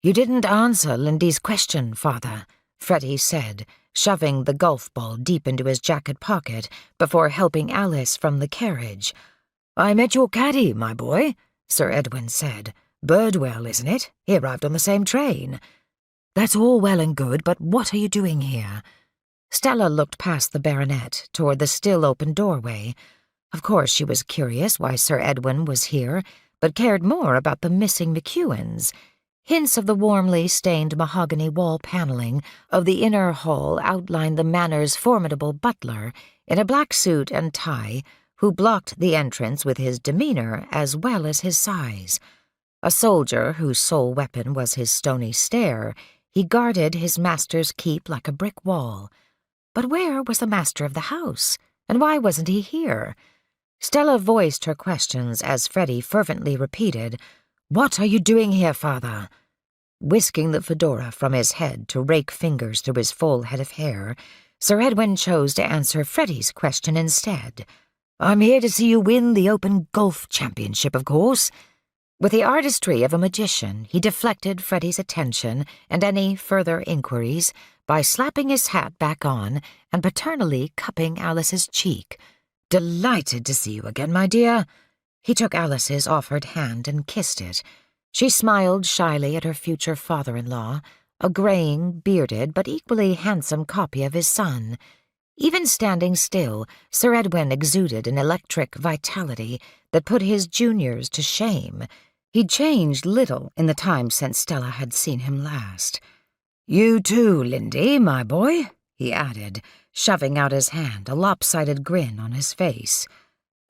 "You didn't answer Lyndy's question, Father," Freddie said, shoving the golf ball deep into his jacket pocket before helping Alice from the carriage. "I met your caddy, my boy," Sir Edwin said. "Birdwell, isn't it? He arrived on the same train." "That's all well and good, but what are you doing here?" Stella looked past the baronet toward the still-open doorway. Of course she was curious why Sir Edwin was here, but cared more about the missing McEwens. Hints of the warmly stained mahogany wall paneling of the inner hall outlined the manor's formidable butler in a black suit and tie, who blocked the entrance with his demeanor as well as his size. A soldier whose sole weapon was his stony stare, he guarded his master's keep like a brick wall. But where was the master of the house, and why wasn't he here? Stella voiced her questions as Freddie fervently repeated, "What are you doing here, Father?" Whisking the fedora from his head to rake fingers through his full head of hair, Sir Edwin chose to answer Freddie's question instead. "I'm here to see you win the Open Golf Championship, of course." With the artistry of a magician, he deflected Freddie's attention and any further inquiries by slapping his hat back on and paternally cupping Alice's cheek. "Delighted to see you again, my dear." He took Alice's offered hand and kissed it. She smiled shyly at her future father-in-law, a graying, bearded, but equally handsome copy of his son. Even standing still, Sir Edwin exuded an electric vitality that put his juniors to shame. He'd changed little in the time since Stella had seen him last. "You too, Lyndy, my boy," he added, shoving out his hand, a lopsided grin on his face.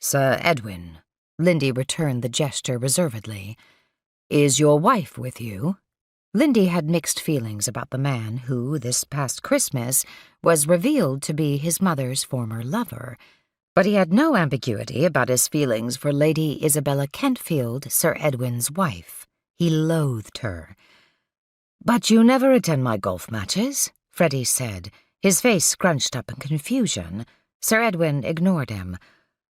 "Sir Edwin," Lyndy returned the gesture reservedly. "Is your wife with you?" Lyndy had mixed feelings about the man who, this past Christmas, was revealed to be his mother's former lover, but he had no ambiguity about his feelings for Lady Isabella Kentfield, Sir Edwin's wife. He loathed her. "But you never attend my golf matches," Freddie said, his face scrunched up in confusion. Sir Edwin ignored him.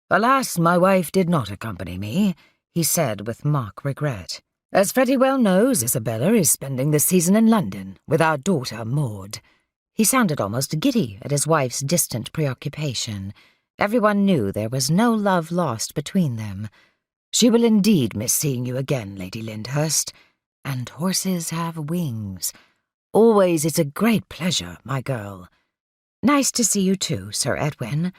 "Alas, my wife did not accompany me," he said with mock regret. "As Freddie well knows, Isabella is spending the season in London with our daughter Maud." He sounded almost giddy at his wife's distant preoccupation. Everyone knew there was no love lost between them. "She will indeed miss seeing you again, Lady Lyndhurst. And horses have wings. Always it's a great pleasure, my girl." "Nice to see you too, Sir Edwin."